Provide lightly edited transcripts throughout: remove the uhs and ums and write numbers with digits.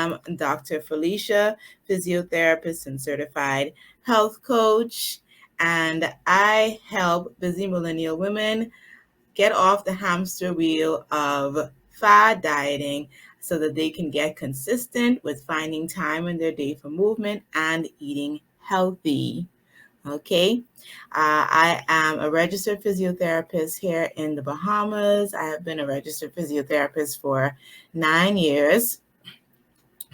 am Dr. Felicia, physiotherapist and certified health coach, and I help busy millennial women get off the hamster wheel of fad dieting so that they can get consistent with finding time in their day for movement and eating healthy. Okay. I am a registered physiotherapist here in the Bahamas. I have been a registered physiotherapist for 9 years.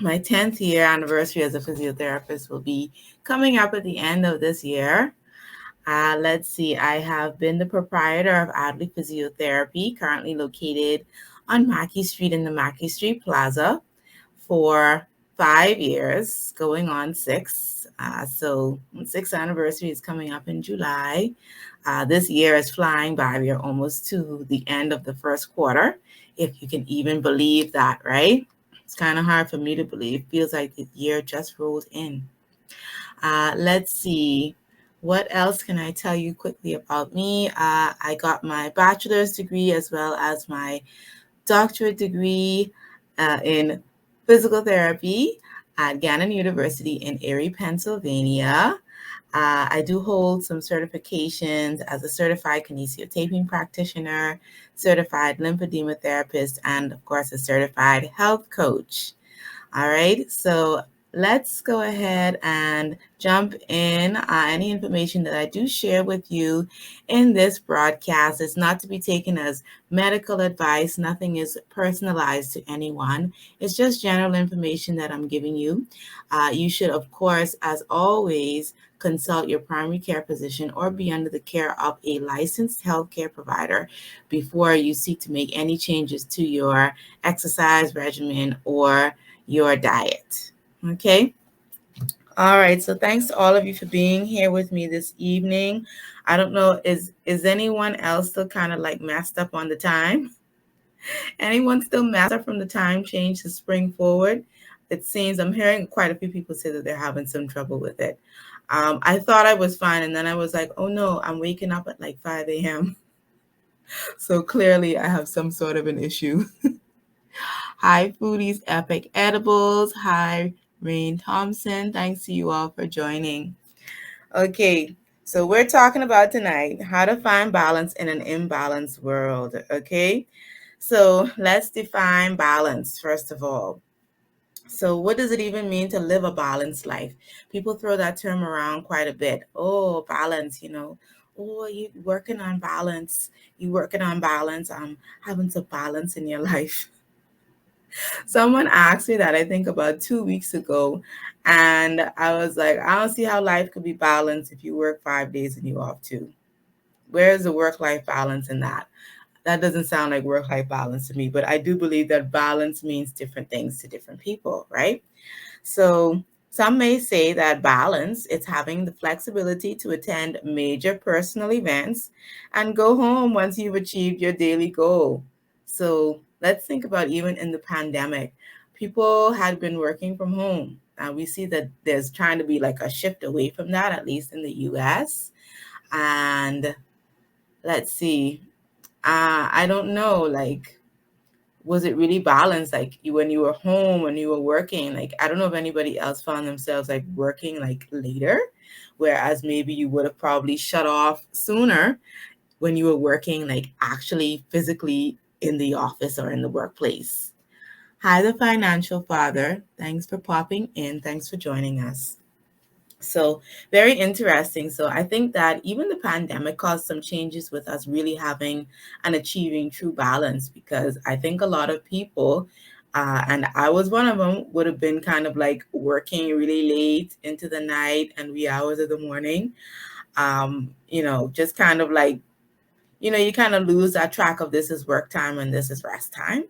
My 10th year anniversary as a physiotherapist will be coming up at the end of this year. Let's see, I have been the proprietor of Adley Physiotherapy, currently located on Mackey Street in the Mackey Street Plaza for 5 years, going on six. So sixth anniversary is coming up in July. This year is flying by. We are almost to the end of the first quarter, if you can even believe that, right? It's kind of hard for me to believe. It feels like the year just rolled in. Let's see. What else can I tell you quickly about me? I got my bachelor's degree as well as my doctorate degree in physical therapy at Gannon University in Erie, Pennsylvania. I do hold some certifications as a certified kinesiotaping practitioner, certified lymphedema therapist, and of course, a certified health coach. All right, so let's go ahead and jump in. Any information that I do share with you in this broadcast is not to be taken as medical advice. Nothing is personalized to anyone. It's just general information that I'm giving you. You should, of course, as always, consult your primary care physician or be under the care of a licensed healthcare provider before you seek to make any changes to your exercise regimen or your diet. Okay. All right. So thanks to all of you for being here with me this evening. I don't know, is anyone else still kind of like messed up on the time? Anyone still messed up from the time change to spring forward? It seems I'm hearing quite a few people say that they're having some trouble with it. I thought I was fine, and then I was like, oh no, I'm waking up at like 5 a.m. So clearly I have some sort of an issue. Hi, Foodies Epic Edibles. Hi, Rain Thompson. Thanks to you all for joining. Okay, so we're talking about tonight how to find balance in an imbalanced world. Okay, so let's define balance first of all. So what does it even mean to live a balanced life? People throw that term around quite a bit. Oh, balance, Oh, you working on balance. You working on balance. Having some balance in your life. Someone asked me that, I think about 2 weeks ago, and I was like, I don't see how life could be balanced if you work 5 days and you off 2. Where's the work-life balance in that? That doesn't sound like work-life balance to me, but I do believe that balance means different things to different people, right? So some may say that balance is having the flexibility to attend major personal events and go home once you've achieved your daily goal. So let's think about even in the pandemic, people had been working from home. We see that there's trying to be like a shift away from that, at least in the US. And let's see, I don't know, like, was it really balanced? Like when you were home, when you were working, like, I don't know if anybody else found themselves like working like later, whereas maybe you would have probably shut off sooner when you were working, like actually physically in the office or in the workplace. Hi, the financial father. Thanks for popping in. Thanks for joining us. So very interesting. So I think that even the pandemic caused some changes with us really having and achieving true balance, because I think a lot of people, and I was one of them, would have been kind of like working really late into the night and wee hours of the morning. Just kind of like, you kind of lose that track of this is work time and this is rest time.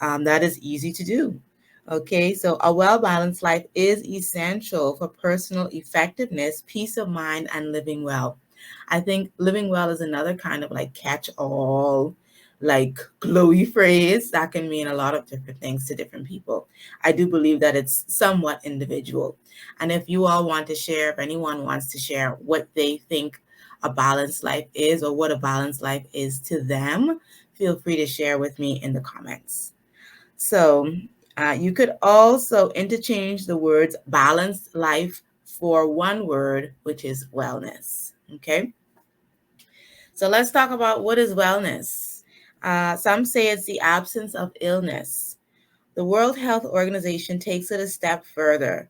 That is easy to do. Okay, so a well-balanced life is essential for personal effectiveness, peace of mind, and living well. I think living well is another kind of like catch-all, like glowy phrase that can mean a lot of different things to different people. I do believe that it's somewhat individual. And if you all want to share, if anyone wants to share what they think a balanced life is or what a balanced life is to them, feel free to share with me in the comments. So You could also interchange the words balanced life for one word, which is wellness. Okay. So let's talk about what is wellness. Some say it's the absence of illness. The World Health Organization takes it a step further.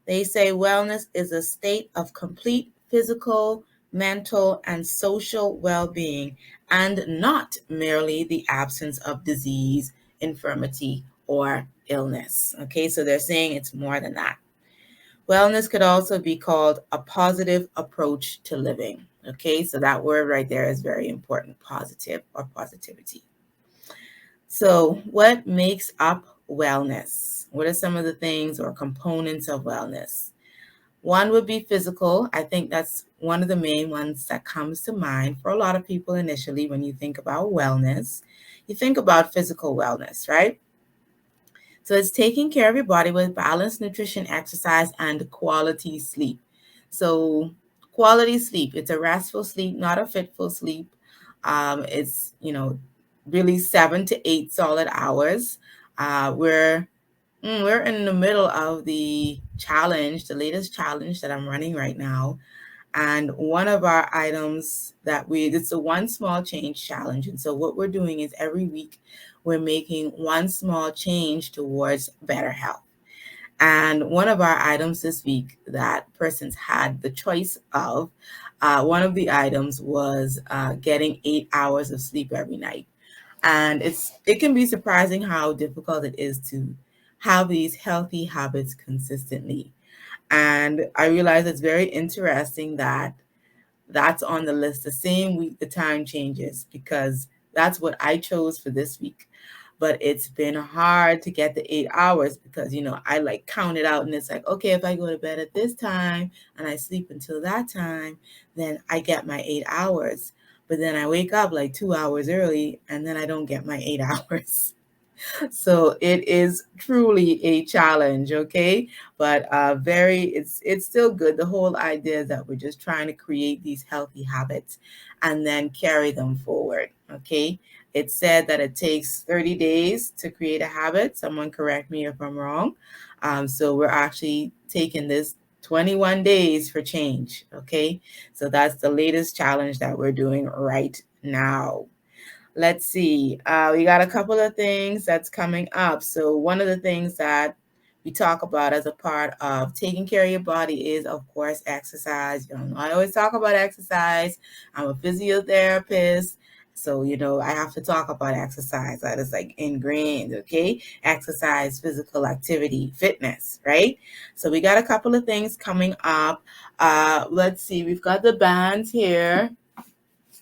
They say wellness is a state of complete physical, mental, and social well being, and not merely the absence of disease, infirmity, or illness. Okay, so they're saying it's more than that. Wellness could also be called a positive approach to living. Okay, so that word right there is very important, positive or positivity. So, what makes up wellness? What are some of the things or components of wellness? One would be physical. I think that's one of the main ones that comes to mind for a lot of people initially when you think about wellness. You think about physical wellness, right? So it's taking care of your body with balanced nutrition, exercise, and quality sleep. So quality sleep, it's a restful sleep, not a fitful sleep. It's, really 7 to 8 solid hours. We're in the middle of the challenge, the latest challenge that I'm running right now. And one of our items it's a one small change challenge. And so what we're doing is every week we're making one small change towards better health. And one of our items this week that persons had the choice of, one of the items was getting 8 hours of sleep every night. And it can be surprising how difficult it is to have these healthy habits consistently. And I realize it's very interesting that that's on the list the same week the time changes, because that's what I chose for this week. But it's been hard to get the 8 hours because, I like count it out and it's like, okay, if I go to bed at this time and I sleep until that time, then I get my 8 hours. But then I wake up like 2 hours early and then I don't get my 8 hours. So it is truly a challenge, okay? But it's still good. The whole idea is that we're just trying to create these healthy habits and then carry them forward, okay? It said that it takes 30 days to create a habit. Someone correct me if I'm wrong. So we're actually taking this 21 days for change, okay? So that's the latest challenge that we're doing right now. Let's see. We got a couple of things that's coming up. So one of the things that we talk about as a part of taking care of your body is, of course, exercise. I always talk about exercise. I'm a physiotherapist. So, I have to talk about exercise. That is like ingrained, okay? Exercise, physical activity, fitness, right? So we got a couple of things coming up. Let's see. We've got the bands here.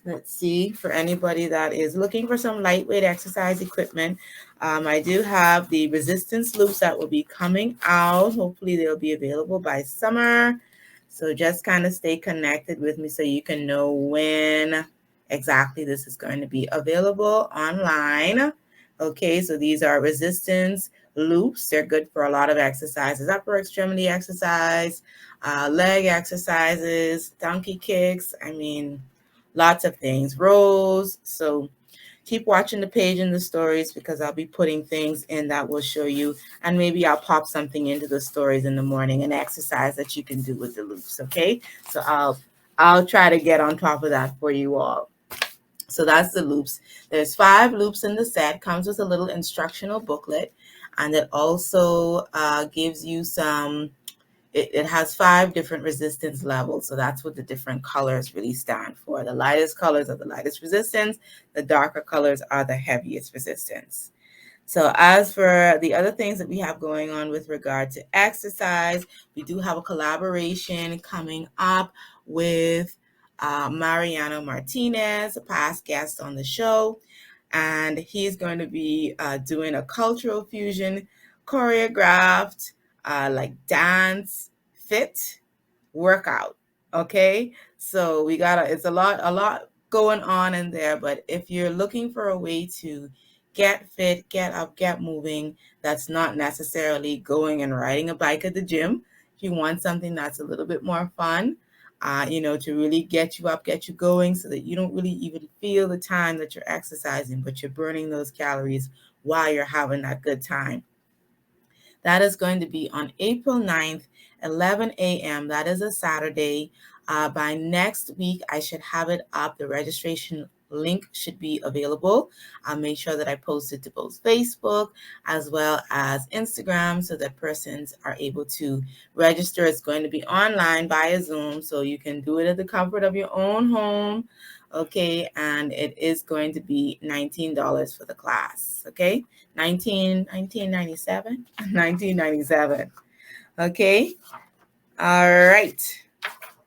Let's see, for anybody that is looking for some lightweight exercise equipment, I do have the resistance loops that will be coming out. Hopefully they'll be available by summer. So just kind of stay connected with me so you can know when exactly this is going to be available online. Okay, so these are resistance loops. They're good for a lot of exercises, upper extremity exercise, leg exercises, donkey kicks. Lots of things, rows. So keep watching the page and the stories because I'll be putting things in that will show you, and maybe I'll pop something into the stories in the morning, an exercise that you can do with the loops. Okay, so I'll try to get on top of that for you all. So that's the loops. There's 5 loops in the set. Comes with a little instructional booklet, and it also gives you some. It has 5 different resistance levels. So that's what the different colors really stand for. The lightest colors are the lightest resistance. The darker colors are the heaviest resistance. So as for the other things that we have going on with regard to exercise, we do have a collaboration coming up with Mariano Martinez, a past guest on the show. And he's going to be doing a cultural fusion choreographed like dance fit workout. Okay, so it's a lot going on in there. But if you're looking for a way to get fit, get up, get moving, that's not necessarily going and riding a bike at the gym. If you want something that's a little bit more fun, to really get you up, get you going so that you don't really even feel the time that you're exercising, but you're burning those calories while you're having that good time. That is going to be on April 9th, 11 a.m. That is a Saturday. By next week, I should have it up. The registration link should be available. I'll make sure that I post it to both Facebook as well as Instagram so that persons are able to register. It's going to be online via Zoom, so you can do it at the comfort of your own home. Okay, and it is going to be $19 for the class. Okay, 1997. 1997. Okay, all right.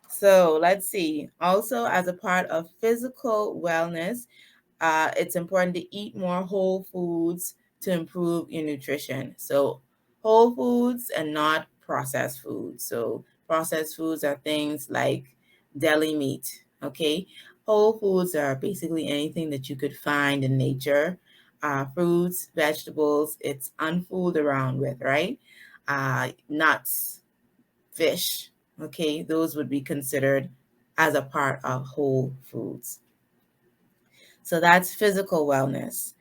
So let's see. Also, as a part of physical wellness, it's important to eat more whole foods to improve your nutrition. So whole foods and not processed foods. So processed foods are things like deli meat. Okay. Whole foods are basically anything that you could find in nature. Fruits, vegetables, it's unfooled around with, right? Nuts, fish. Okay. Those would be considered as a part of whole foods. So that's physical wellness.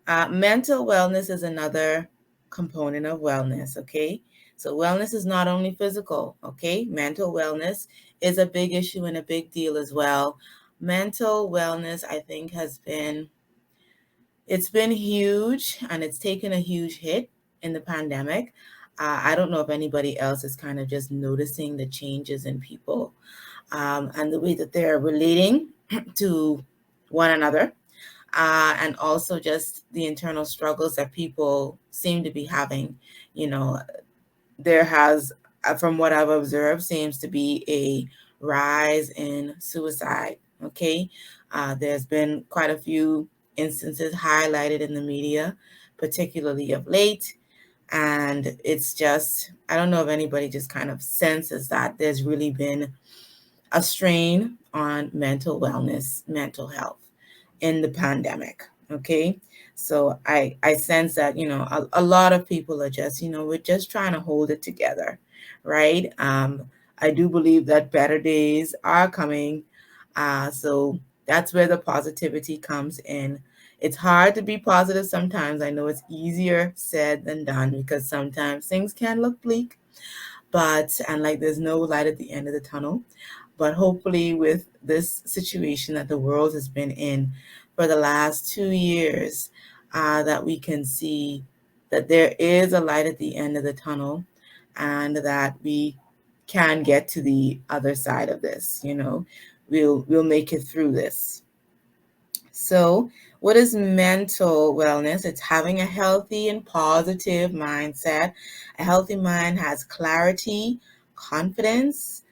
Mental wellness is another component of wellness, okay? So wellness is not only physical, okay? Mental wellness is a big issue and a big deal as well. Mental wellness, I think, it's been huge, and it's taken a huge hit in the pandemic. I don't know if anybody else is kind of just noticing the changes in people and the way that they're relating to one another, and also just the internal struggles that people seem to be having. You know, there has, from what I've observed, seems to be a rise in suicide. Okay, there's been quite a few instances highlighted in the media, particularly of late. And it's just, I don't know if anybody just kind of senses that there's really been a strain on mental wellness, mental health in the pandemic. Okay. So I sense that, a lot of people are just, we're just trying to hold it together. Right. I do believe that better days are coming. So that's where the positivity comes in. It's hard to be positive sometimes. I know it's easier said than done because sometimes things can look bleak, and like there's no light at the end of the tunnel. But hopefully, with this situation that the world has been in for the last 2 years, that we can see that there is a light at the end of the tunnel and that we can get to the other side of this. We'll make it through this. So, what is mental wellness? It's having a healthy and positive mindset. A healthy mind has clarity, confidence,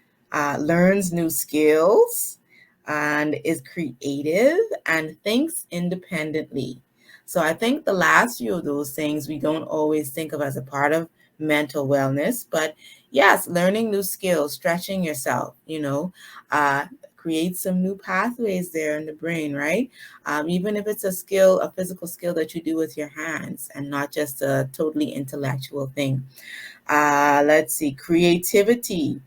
learns new skills, and is creative and thinks independently. So, I think the last few of those things we don't always think of as a part of mental wellness, but yes, learning new skills, stretching yourself, uh, create some new pathways there in the brain, right? Even if it's a physical skill that you do with your hands and not just a totally intellectual thing. Let's see, creativity,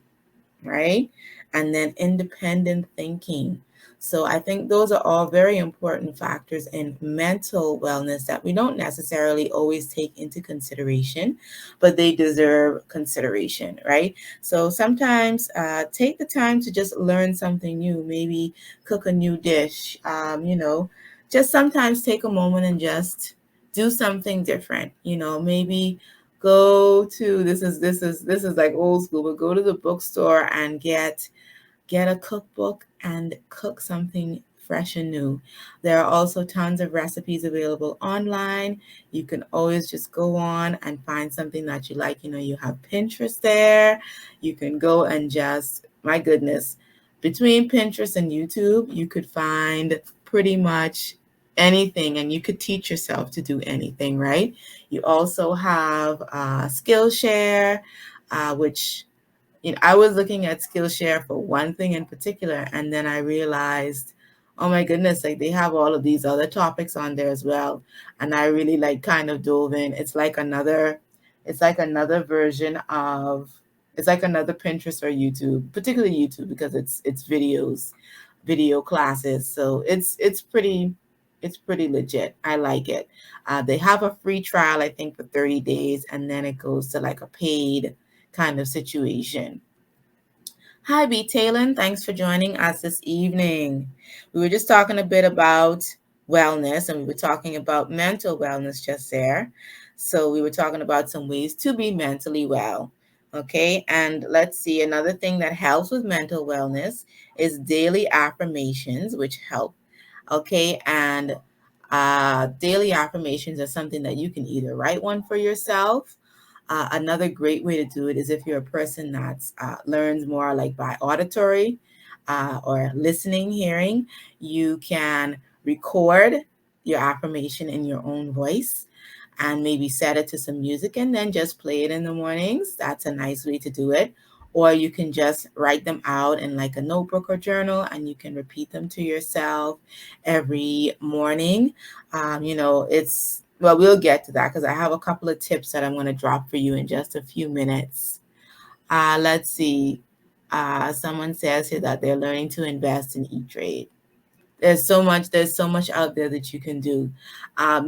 right? And then independent thinking. So I think those are all very important factors in mental wellness that we don't necessarily always take into consideration, but they deserve consideration, right? So sometimes take the time to just learn something new, maybe cook a new dish, just sometimes take a moment and just do something different, maybe go to this is like old school, but go to the bookstore and get a cookbook and cook something fresh and new. There are also tons of recipes available online. You can always just go on and find something that you like. You have Pinterest there. You can go and just, my goodness, between Pinterest and YouTube, you could find pretty much anything, and you could teach yourself to do anything, right? You also have Skillshare, which I was looking at Skillshare for one thing in particular, and then I realized, oh my goodness, like they have all of these other topics on there as well. And I really like kind of dove in. It's like another version of, it's like another Pinterest or YouTube, particularly YouTube because it's video classes. So it's pretty. it's pretty legit. I like it. They have a free trial, I think, for 30 days, and then it goes to like a paid kind of situation. Hi, B. Talon. Thanks for joining us this evening. We were just talking a bit about wellness, and we were talking about mental wellness just there. So we were talking about some ways to be mentally well. Okay, and let's see, another thing that helps with mental wellness is daily affirmations, which help. Okay, and daily affirmations are something that you can either write one for yourself. Another great way to do it is if you're a person that learns more like by auditory or listening, hearing, you can record your affirmation in your own voice and maybe set it to some music and then just play it in the mornings. That's a nice way to do it. Or you can just write them out in like a notebook or journal and you can repeat them to yourself every morning. It's, well, we'll get to that because I have a couple of tips that I'm going to drop for you in just a few minutes. Let's see. Someone says here that they're learning to invest in E-Trade. There's so much out there that you can do.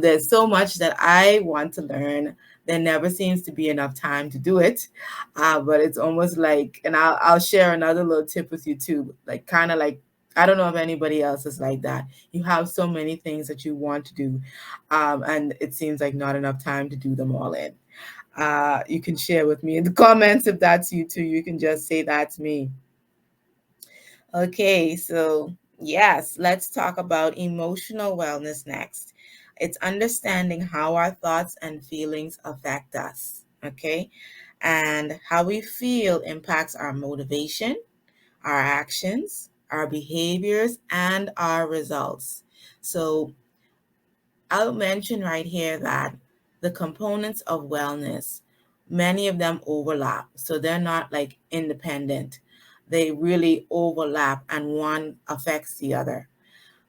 There's so much that I want to learn. There never seems to be enough time to do it. But it's almost like, and I'll share another little tip with you too, like kind of like, I don't know if anybody else is like that. You have so many things that you want to do, and it seems like not enough time to do them all in. You can share with me in the comments if that's you too. You can just say that's me. Okay, so yes, let's talk about emotional wellness next. It's understanding how our thoughts and feelings affect us, okay? And how we feel impacts our motivation, our actions, our behaviors, and our results. So I'll mention right here that the components of wellness, many of them overlap. So they're not like independent. They really overlap and one affects the other.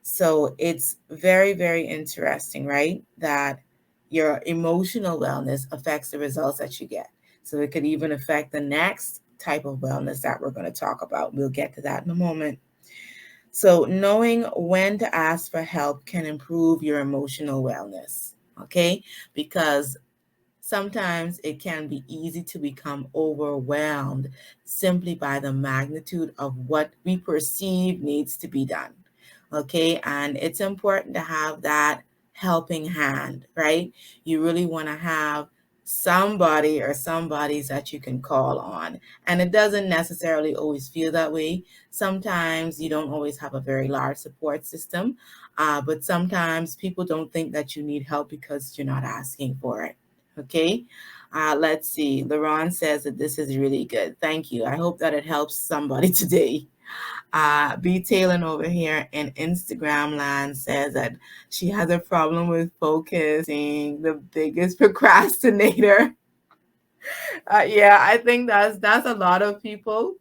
So it's very, very interesting, right? That your emotional wellness affects the results that you get. So it could even affect the next type of wellness that we're going to talk about. We'll get to that in a moment. So, knowing when to ask for help can improve your emotional wellness, okay? Because sometimes it can be easy to become overwhelmed simply by the magnitude of what we perceive needs to be done, okay? And it's important to have that helping hand, right? You really want to have somebody or somebodies that you can call on. And it doesn't necessarily always feel that way. Sometimes you don't always have a very large support system, but sometimes people don't think that you need help because you're not asking for it. Okay. Let's see. Laron says that this is really good. Thank you. I hope that it helps somebody today. B. Taylor over here in Instagram land says that she has a problem with focusing, the biggest procrastinator. Yeah, I think that's a lot of people.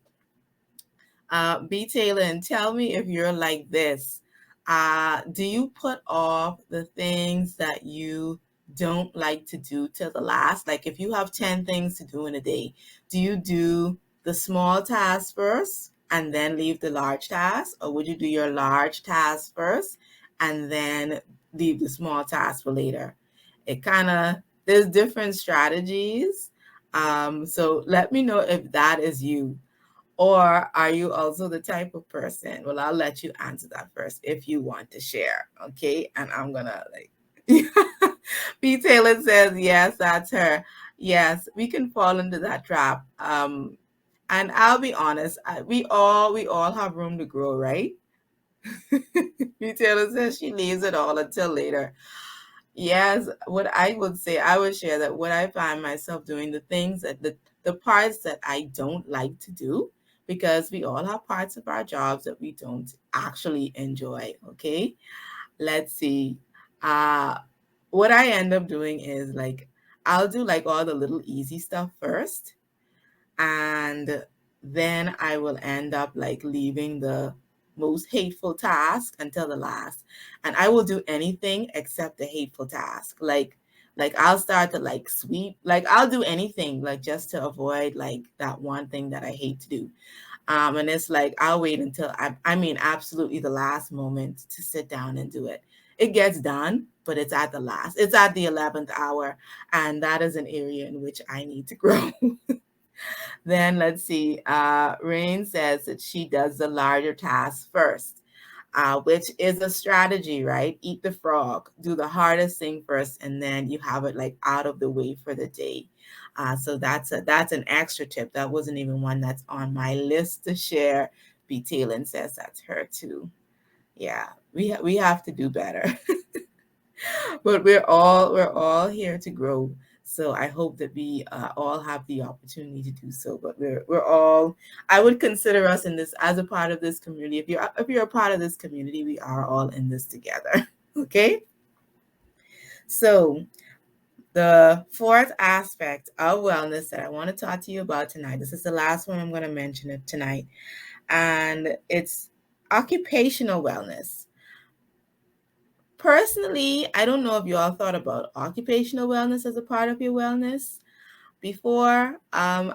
B. Taylor, and tell me if you're like this. Do you put off the things that you don't like to do till the last? Like if you have 10 things to do in a day, do you do the small tasks first and then leave the large tasks? Or would you do your large tasks first and then leave the small tasks for later? It kind of, there's different strategies. So let me know if that is you. Or are you also the type of person? Well, I'll let you answer that first if you want to share. Okay. And I'm going to like, B. Taylor says, yes, that's her. Yes, we can fall into that trap. And I'll be honest, we all have room to grow, right? B. Taylor says she leaves it all until later. Yes, what I would say, I would share that what I find myself doing, the things that the parts that I don't like to do, because we all have parts of our jobs that we don't actually enjoy. Okay, let's see. Uh, what I end up doing is like I'll do like all the little easy stuff first, and then I will end up like leaving the most hateful task until the last. And I will do anything except the hateful task. Like I'll start to like sweep, like I'll do anything like just to avoid like that one thing that I hate to do. And it's like I'll wait until I mean absolutely the last moment to sit down and do it. It gets done, but it's at the 11th hour. And that is an area in which I need to grow. Then let's see. Rain says that she does the larger tasks first, which is a strategy, right? Eat the frog, do the hardest thing first, and then you have it like out of the way for the day. So that's an extra tip. That wasn't even one that's on my list to share. B. Talon says that's her too. Yeah, we have to do better. But we're all here to grow. So I hope that we all have the opportunity to do so. But we're all. I would consider us in this as a part of this community. If you're a part of this community, we are all in this together. Okay. So the fourth aspect of wellness that I want to talk to you about tonight. This is the last one I'm going to mention it tonight, and it's occupational wellness. Personally, I don't know if you all thought about occupational wellness as a part of your wellness before. I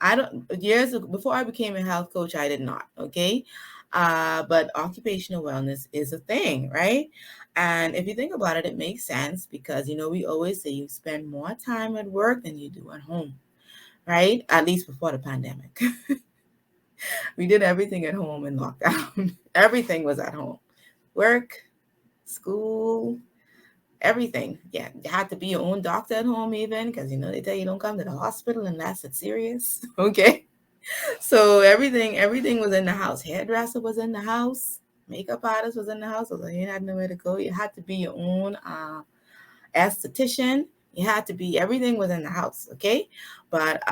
don't years before I became a health coach, I did not. Okay. But occupational wellness is a thing, right? And if you think about it, it makes sense because we always say you spend more time at work than you do at home, right? At least before the pandemic. We did everything at home in lockdown. Everything was at home. Work, school, everything. Yeah, you had to be your own doctor at home even because they tell you don't come to the hospital unless it's serious. Okay. So everything was in the house. Hairdresser was in the house. Makeup artist was in the house. So you had nowhere to go. You had to be your own esthetician. You had to be, everything was in the house. Okay. But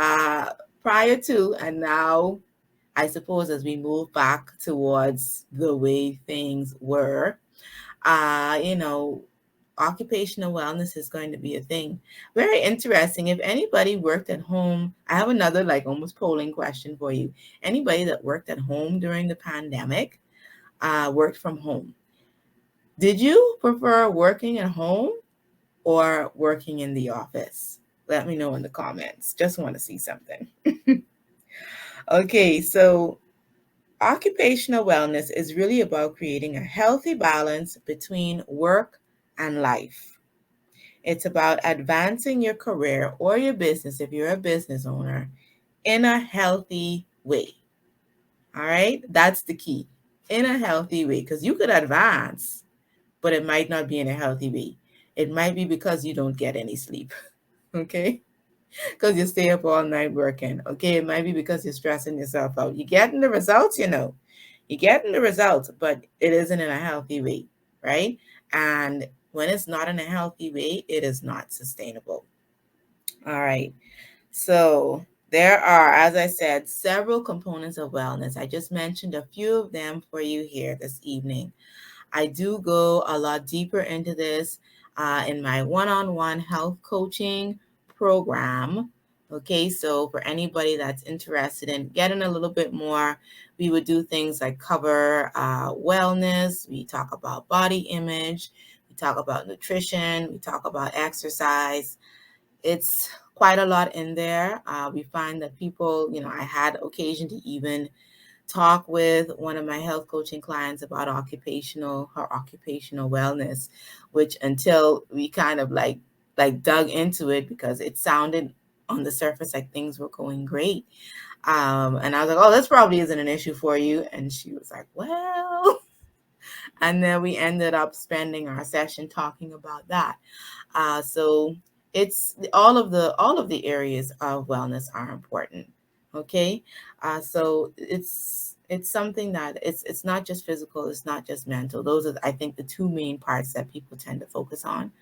prior to, and now I suppose as we move back towards the way things were, you know, occupational wellness is going to be a thing. Very interesting. If anybody worked at home, I have another like almost polling question for you. Anybody that worked at home during the pandemic, worked from home. Did you prefer working at home or working in the office? Let me know in the comments. Just want to see something. Okay, so occupational wellness is really about creating a healthy balance between work and life. It's about advancing your career or your business if you're a business owner in a healthy way. All right, that's the key. In a healthy way, because you could advance, but it might not be in a healthy way. It might be because you don't get any sleep. Okay, because you stay up all night working. Okay, it might be because you're stressing yourself out. You're getting the results, you're getting the results, but it isn't in a healthy way, right? And when it's not in a healthy way, it is not sustainable. All right. So there are, as I said, several components of wellness. I just mentioned a few of them for you here this evening. I do go a lot deeper into this in my one-on-one health coaching program. Okay, so for anybody that's interested in getting a little bit more, we would do things like cover wellness. We talk about body image. We talk about nutrition. We talk about exercise. It's quite a lot in there. We find that people, I had occasion to even talk with one of my health coaching clients about her occupational wellness, which until we kind of like dug into it because it sounded on the surface like things were going great. And I was like, oh, this probably isn't an issue for you. And she was like, well, and then we ended up spending our session talking about that. So it's all of the areas of wellness are important. Okay, so it's something that it's not just physical, it's not just mental. Those are, I think, the two main parts that people tend to focus on,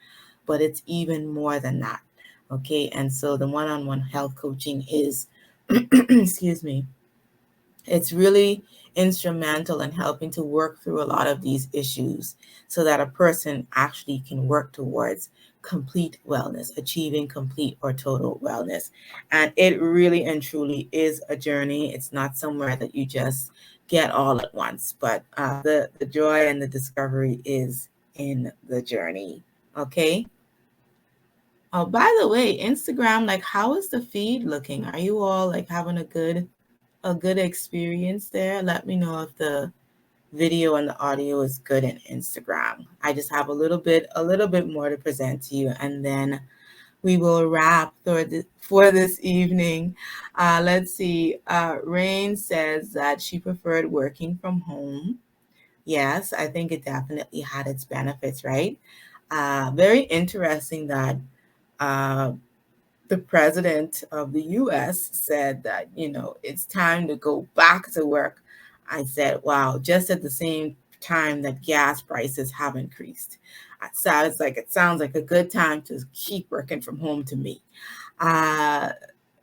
but it's even more than that. Okay, and so the one-on-one health coaching is, excuse me, it's really instrumental in helping to work through a lot of these issues so that a person actually can work towards complete wellness, achieving complete or total wellness. And it really and truly is a journey. It's not somewhere that you just get all at once, but the joy and the discovery is in the journey. Okay. Oh, by the way, Instagram, like, how is the feed looking? Are you all like having a good experience there? Let me know if video and the audio is good in Instagram. I just have a little bit more to present to you, and then we will wrap for this evening. Let's see. Rain says that she preferred working from home. Yes, I think it definitely had its benefits, right? Very interesting that uh, the president of the US said that, it's time to go back to work. I said, wow, just at the same time that gas prices have increased. It sounds like a good time to keep working from home to me. Uh,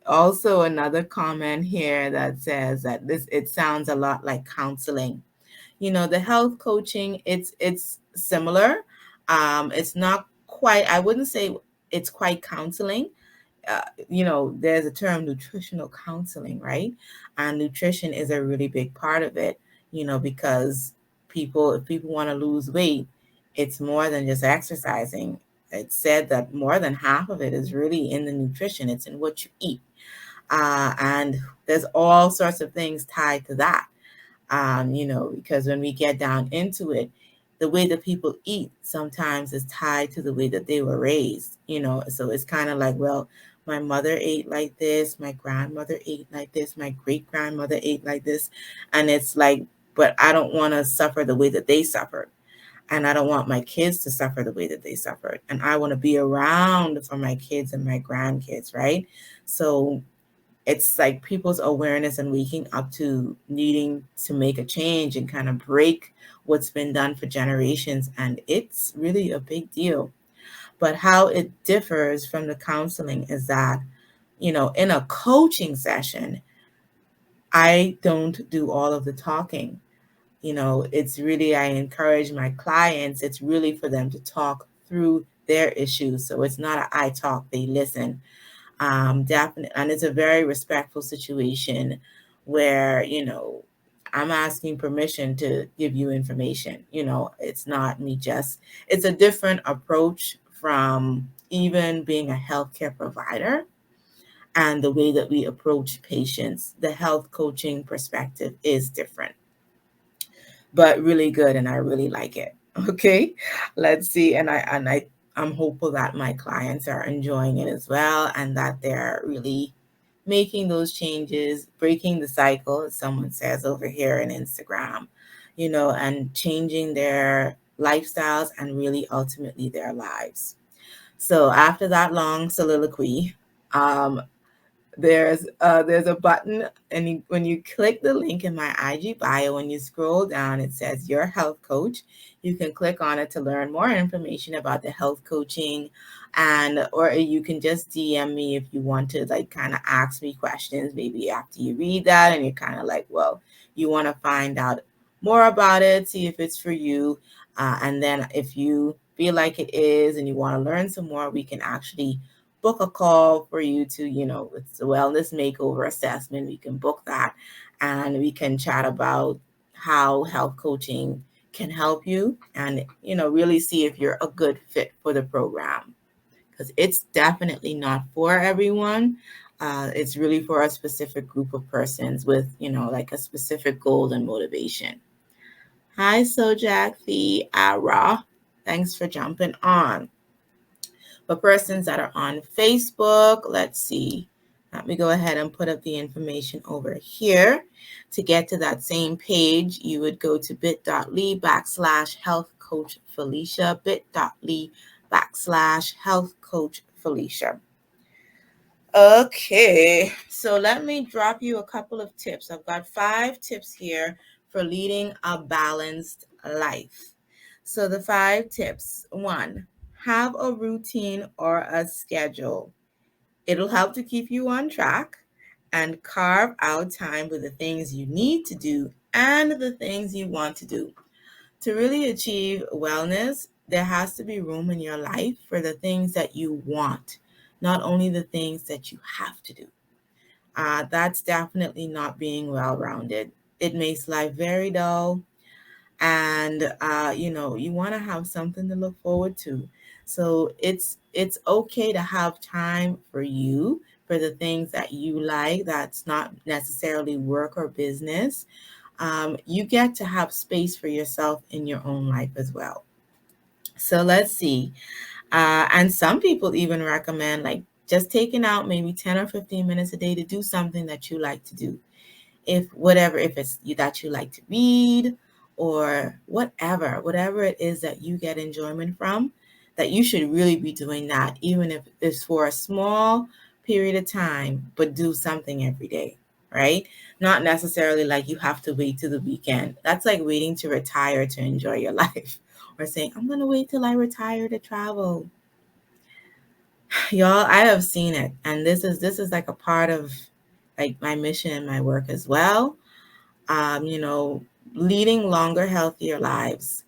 Also, another comment here that says that it sounds a lot like counseling. The health coaching, it's similar. It's not quite, I wouldn't say it's quite counseling. There's a term, nutritional counseling, right? And nutrition is a really big part of it, because if people want to lose weight, it's more than just exercising. It's said that more than half of it is really in the nutrition. It's in what you eat. And there's all sorts of things tied to that. Because when we get down into it, the way that people eat sometimes is tied to the way that they were raised, so it's kind of like, well, my mother ate like this, my grandmother ate like this, my great grandmother ate like this. And it's like, but I don't want to suffer the way that they suffered. And I don't want my kids to suffer the way that they suffered. And I want to be around for my kids and my grandkids, right? So it's like people's awareness and waking up to needing to make a change and kind of break what's been done for generations. And it's really a big deal. But how it differs from the counseling is that, in a coaching session, I don't do all of the talking. It's really, I encourage my clients, it's really for them to talk through their issues. So it's not a I talk, they listen. Definitely, and it's a very respectful situation where, I'm asking permission to give you information. It's not me it's a different approach from even being a healthcare provider and the way that we approach patients. The health coaching perspective is different, but really good, and I really like it. Okay, let's see, I'm hopeful that my clients are enjoying it as well, and that they're really making those changes, breaking the cycle, as someone says over here in Instagram, and changing their lifestyles and really ultimately their lives. So after that long soliloquy, um, there's a button, and when you click the link in my IG bio, when you scroll down, it says your health coach. You can click on it to learn more information about the health coaching, and or you can just DM me if you want to, like, kind of ask me questions maybe after you read that and you're kind of like, well, you want to find out more about it, see if it's for you. And then if you feel like it is and you want to learn some more, we can actually book a call for you to, it's a wellness makeover assessment. We can book that and we can chat about how health coaching can help you and, really see if you're a good fit for the program. Because it's definitely not for everyone. It's really for a specific group of persons with, like a specific goal and motivation. Hi, Sojak the Ara. Thanks for jumping on. For persons that are on Facebook, let's see. Let me go ahead and put up the information over here. To get to that same page, you would go to bit.ly/health coach Felicia, bit.ly/health coach Felicia. Okay, so let me drop you a couple of tips. I've got 5 tips here for leading a balanced life. So the 5 tips. 1, have a routine or a schedule. It'll help to keep you on track, and carve out time with the things you need to do and the things you want to do. To really achieve wellness, there has to be room in your life for the things that you want, not only the things that you have to do. That's definitely not being well-rounded. It makes life very dull, and you want to have something to look forward to. So it's okay to have time for you, for the things that you like, that's not necessarily work or business. you get to have space for yourself in your own life as well. So let's see. And some people even recommend like just taking out maybe 10 or 15 minutes a day to do something that you like to do. If it's that you like to read or whatever it is that you get enjoyment from, that you should really be doing that, even if it's for a small period of time, but do something every day, right? Not necessarily like you have to wait till the weekend. That's like waiting to retire to enjoy your life, or saying, I'm going to wait till I retire to travel. Y'all, I have seen it. And this is like a part of like my mission and my work as well. You know, leading longer, healthier lives.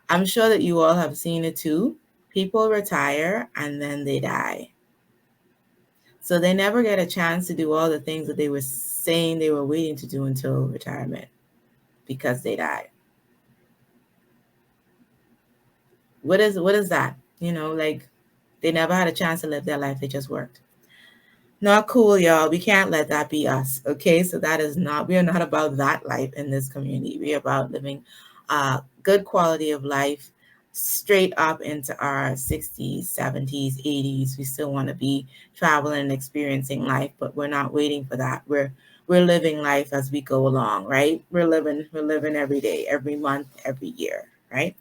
I'm sure that you all have seen it too. People retire and then they die. So they never get a chance to do all the things that they were saying they were waiting to do until retirement because they died. What is that? You know, like they never had a chance to live their life. They just worked. Not cool, y'all. We can't let that be us. Okay. So that is not, we are not about that life in this community. We are about living good quality of life straight up into our 60s, 70s, 80s. We still want to be traveling and experiencing life, but we're not waiting for that. We're living life as we go along, right? We're living every day, every month, every year, right?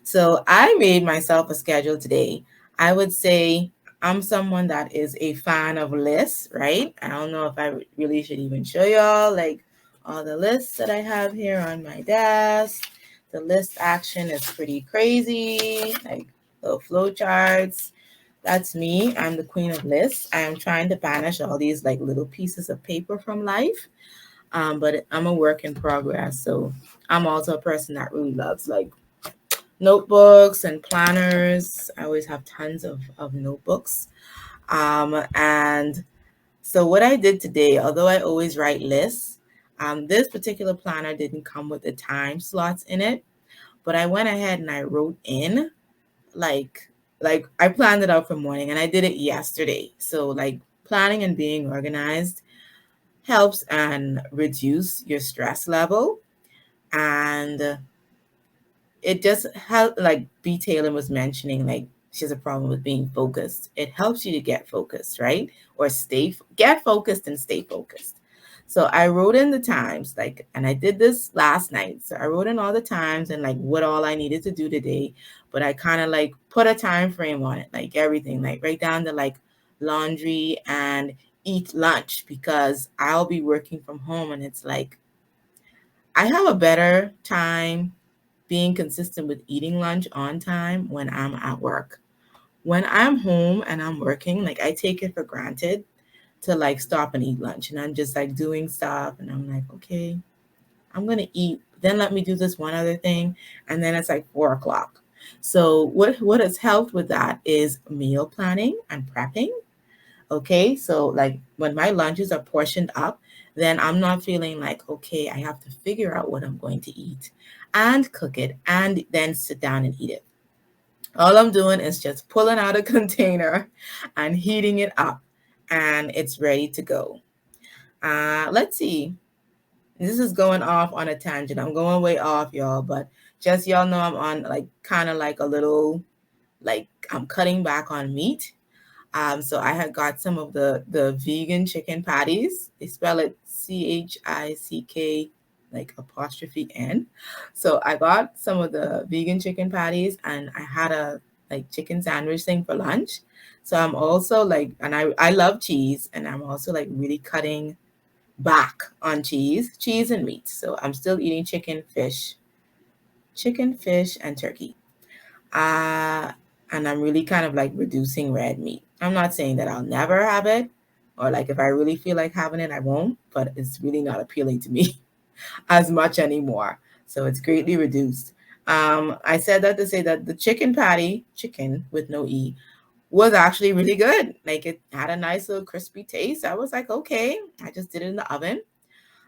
So I made myself a schedule today. I would say I'm someone that is a fan of lists, right? I don't know if I really should even show y'all like all the lists that I have here on my desk. The list action is pretty crazy, like little flow charts. That's me. I'm the queen of lists. I am trying to banish all these like little pieces of paper from life. But I'm a work in progress. So I'm also a person that really loves like notebooks and planners. I always have tons of notebooks. And so what I did today, although I always write lists, this particular planner didn't come with the time slots in it, but I went ahead and I wrote in like like I planned it out for morning and I did it yesterday. So like planning and being organized helps and reduce your stress level, and it just helped, like B Taylor was mentioning, like she has a problem with being focused. It helps you to get focused, right? Or get focused and stay focused. So I wrote in the times, like, and I did this last night. So I wrote in all the times and like what all I needed to do today. But I kind of like put a time frame on it, like everything, like right down to like laundry and eat lunch, because I'll be working from home and it's like I have a better time being consistent with eating lunch on time when I'm at work. When I'm home and I'm working, like I take it for granted to like stop and eat lunch. And I'm just like doing stuff and I'm like, okay, I'm gonna eat. Then let me do this one other thing. And then it's like 4 o'clock. So what has helped with that is meal planning and prepping. Okay, so like when my lunches are portioned up, then I'm not feeling like, okay, I have to figure out what I'm going to eat and cook it and then sit down and eat it. All I'm doing is just pulling out a container and heating it up, and it's ready to go. Let's see. This is going off on a tangent. I'm going way off, y'all, but just y'all know I'm on like kind of like a little, like I'm cutting back on meat. So I had got some of the vegan chicken patties. They spell it CHICK, like apostrophe N. So I got some of the vegan chicken patties, and I had a like chicken sandwich thing for lunch. So I'm also like, and I love cheese, and I'm also like really cutting back on cheese and meat. So I'm still eating chicken, fish, and turkey. Uh, and I'm really kind of like reducing red meat. I'm not saying that I'll never have it, or like if I really feel like having it, I won't, but it's really not appealing to me as much anymore. So it's greatly reduced. I said that to say that the chicken patty, chicken with no E, was actually really good. Like it had a nice little crispy taste. I was like, okay, I just did it in the oven.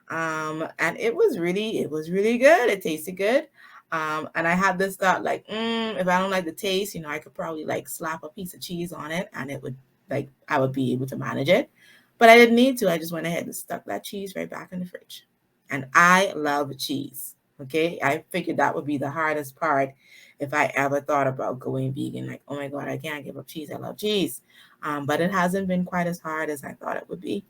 And it was really good. It tasted good. And I had this thought like, if I don't like the taste, I could probably like slap a piece of cheese on it and it would I would be able to manage it. But I didn't need to. I just went ahead and stuck that cheese right back in the fridge. And I love cheese. Okay. I figured that would be the hardest part if I ever thought about going vegan. Like, oh my God, I can't give up cheese. I love cheese. But it hasn't been quite as hard as I thought it would be.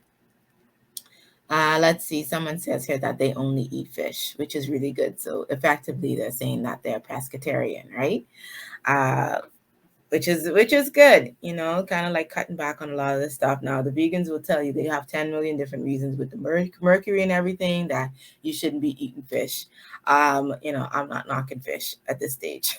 Let's see. Someone says here that they only eat fish, which is really good. So effectively, they're saying that they're pescatarian, right? Uh, which is good, kind of like cutting back on a lot of this stuff. Now, the vegans will tell you they have 10 million different reasons with the mercury and everything that you shouldn't be eating fish. I'm not knocking fish at this stage.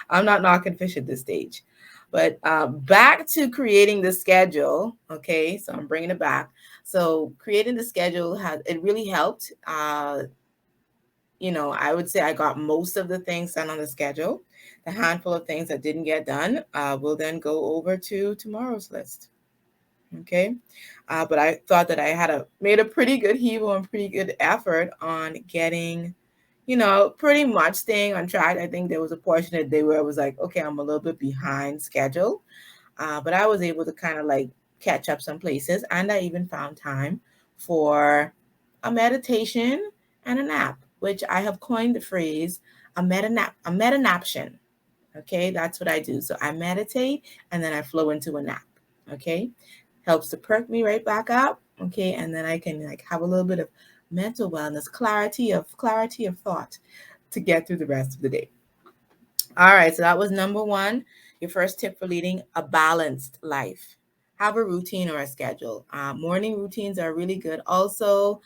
I'm not knocking fish at this stage. But back to creating the schedule. Okay, so I'm bringing it back. So creating the schedule it really helped. I would say I got most of the things done on the schedule. The handful of things that didn't get done will then go over to tomorrow's list. Okay. But I thought that I had made a pretty good heave and pretty good effort on getting, pretty much staying on track. I think there was a portion of the day where I was like, okay, I'm a little bit behind schedule. But I was able to kind of like catch up some places. And I even found time for a meditation and a nap, which I have coined the phrase a metanaption. Okay, that's what I do. So I meditate and then I flow into a nap. Okay, helps to perk me right back up. Okay, and then I can like have a little bit of mental wellness, clarity of thought to get through the rest of the day. All right, so that was number one. Your first tip for leading a balanced life. Have a routine or a schedule. Morning routines are really good. Also,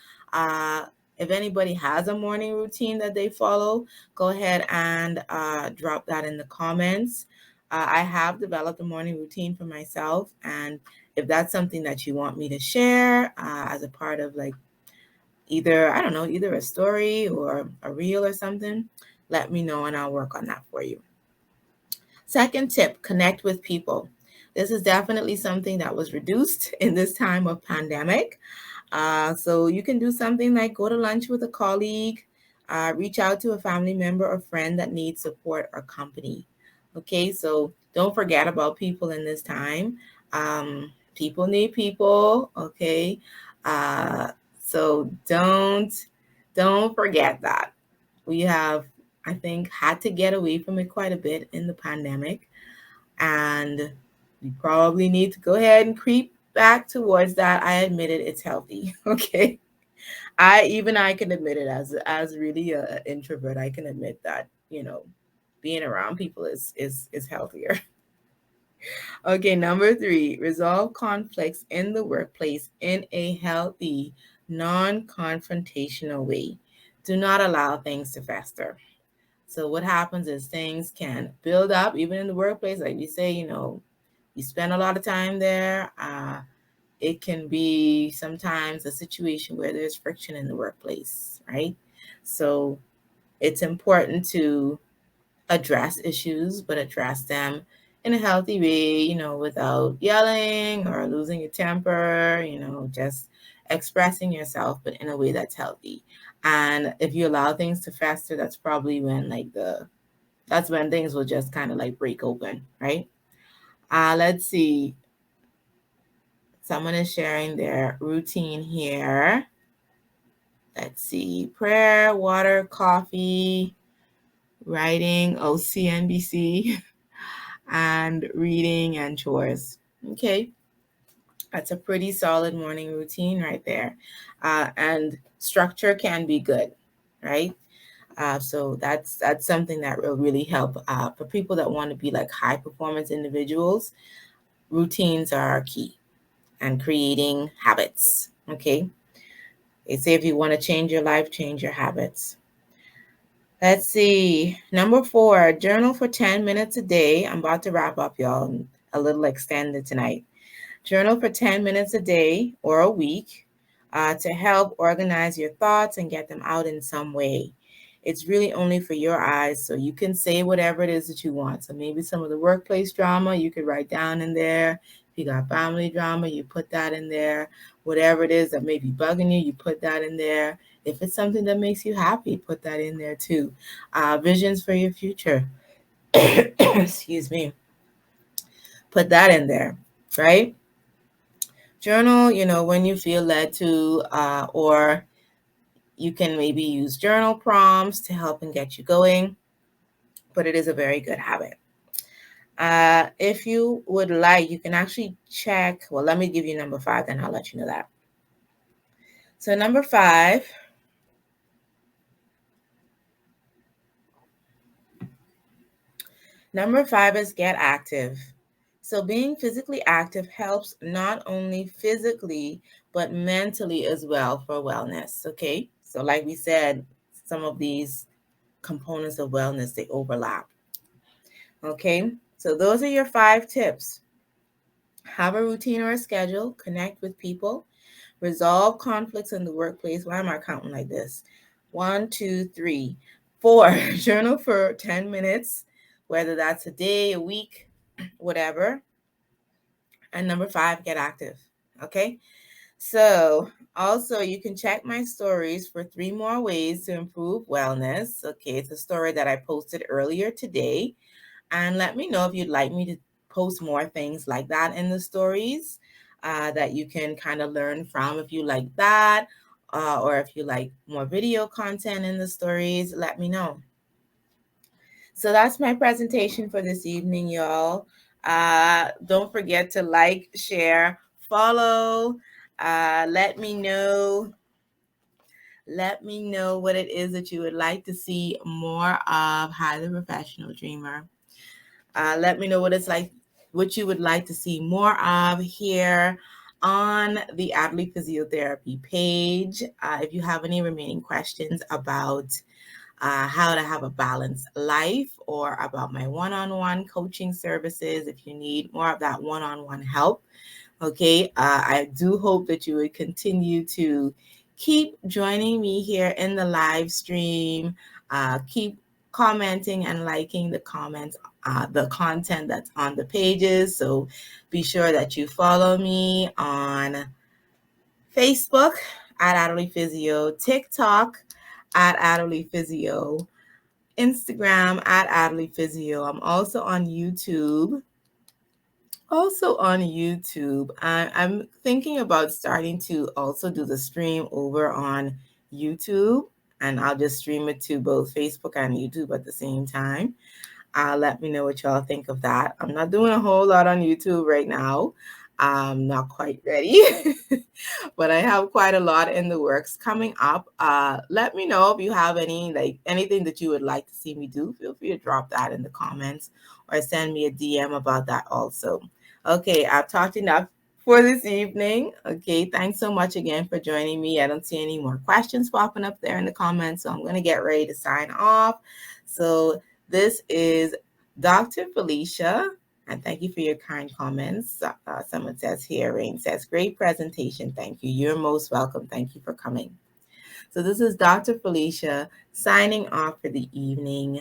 if anybody has a morning routine that they follow, go ahead and drop that in the comments. I have developed a morning routine for myself, and if that's something that you want me to share as a part of like either, I don't know, either a story or a reel or something, let me know and I'll work on that for you. Second tip, connect with people. This is definitely something that was reduced in this time of pandemic. So you can do something like go to lunch with a colleague, reach out to a family member or friend that needs support or company. Okay, so don't forget about people in this time. People need people. Okay, so don't forget that. We have, I think, had to get away from it quite a bit in the pandemic. And we probably need to go ahead and creep back towards that. I admit it, it's healthy. Okay. I can admit it as really an introvert. I can admit that, being around people is healthier. Okay, number three, resolve conflicts in the workplace in a healthy, non-confrontational way. Do not allow things to fester. So what happens is things can build up even in the workplace. Like you say, you spend a lot of time there. It can be sometimes a situation where there's friction in the workplace, right? So it's important to address issues, but address them in a healthy way, without yelling or losing your temper, just expressing yourself, but in a way that's healthy. And if you allow things to fester, that's probably when that's when things will just kind of like break open, right? Let's see. Someone is sharing their routine here. Let's see. Prayer, water, coffee, writing, CNBC, and reading and chores. Okay. That's a pretty solid morning routine right there. And structure can be good, right? So that's something that will really help for people that want to be like high performance individuals. Routines are key, and creating habits. Okay. They say if you want to change your life, change your habits. Let's see. Number four, journal for 10 minutes a day. I'm about to wrap up, y'all. A little extended tonight. Journal for 10 minutes a day or a week to help organize your thoughts and get them out in some way. It's really only for your eyes, so you can say whatever it is that you want. So maybe some of the workplace drama you could write down in there. If you got family drama, you put that in there. Whatever it is that may be bugging you, you put that in there. If it's something that makes you happy, put that in there too. Visions for your future. Excuse me. Put that in there, right? Journal, when you feel led to, or You can maybe use journal prompts to help and get you going, but it is a very good habit. If you would like, you can actually check. Well, let me give you number 5, then I'll let you know that. So number 5, is get active. So being physically active helps not only physically, but mentally as well for wellness. Okay. So like we said, some of these components of wellness, they overlap. Okay. So those are your 5 tips. Have a routine or a schedule, connect with people, resolve conflicts in the workplace. Why am I counting like this? 1, 2, 3, 4. Journal for 10 minutes, whether that's a day, a week, whatever. And number 5, get active. Okay. So also you can check my stories for 3 more ways to improve wellness. Okay. It's a story that I posted earlier today. And let me know if you'd like me to post more things like that in the stories that you can kind of learn from. If you like that, or if you like more video content in the stories, let me know. So that's my presentation for this evening, y'all. Don't forget to like, share, follow. Let me know what it is that you would like to see more of Highly Professional Dreamer. Let me know what you would like to see more of here on the Athlete Physiotherapy page. If you have any remaining questions about how to have a balanced life or about my one-on-one coaching services, if you need more of that one-on-one help, okay, I do hope that you would continue to keep joining me here in the live stream. Keep commenting and liking the comments, the content that's on the pages. So be sure that you follow me on Facebook at Adderley Physio, TikTok at Adderley Physio, Instagram at Adderley Physio. I'm also on YouTube. I'm thinking about starting to also do the stream over on YouTube, and I'll just stream it to both Facebook and YouTube at the same time. Let me know what y'all think of that. I'm not doing a whole lot on YouTube right now. I'm not quite ready, but I have quite a lot in the works coming up. Let me know if you have anything that you would like to see me do. Feel free to drop that in the comments or send me a DM about that also. Okay, I've talked enough for this evening. Okay, thanks so much again for joining me. I don't see any more questions popping up there in the comments, so I'm going to get ready to sign off. So this is Dr. Felicia, and thank you for your kind comments. Someone says here, Rain says, great presentation. Thank you. You're most welcome. Thank you for coming. So this is Dr. Felicia signing off for the evening,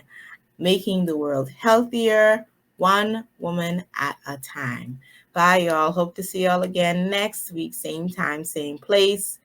making the world healthier, one woman at a time. Bye, y'all. Hope to see y'all again next week, same time, same place.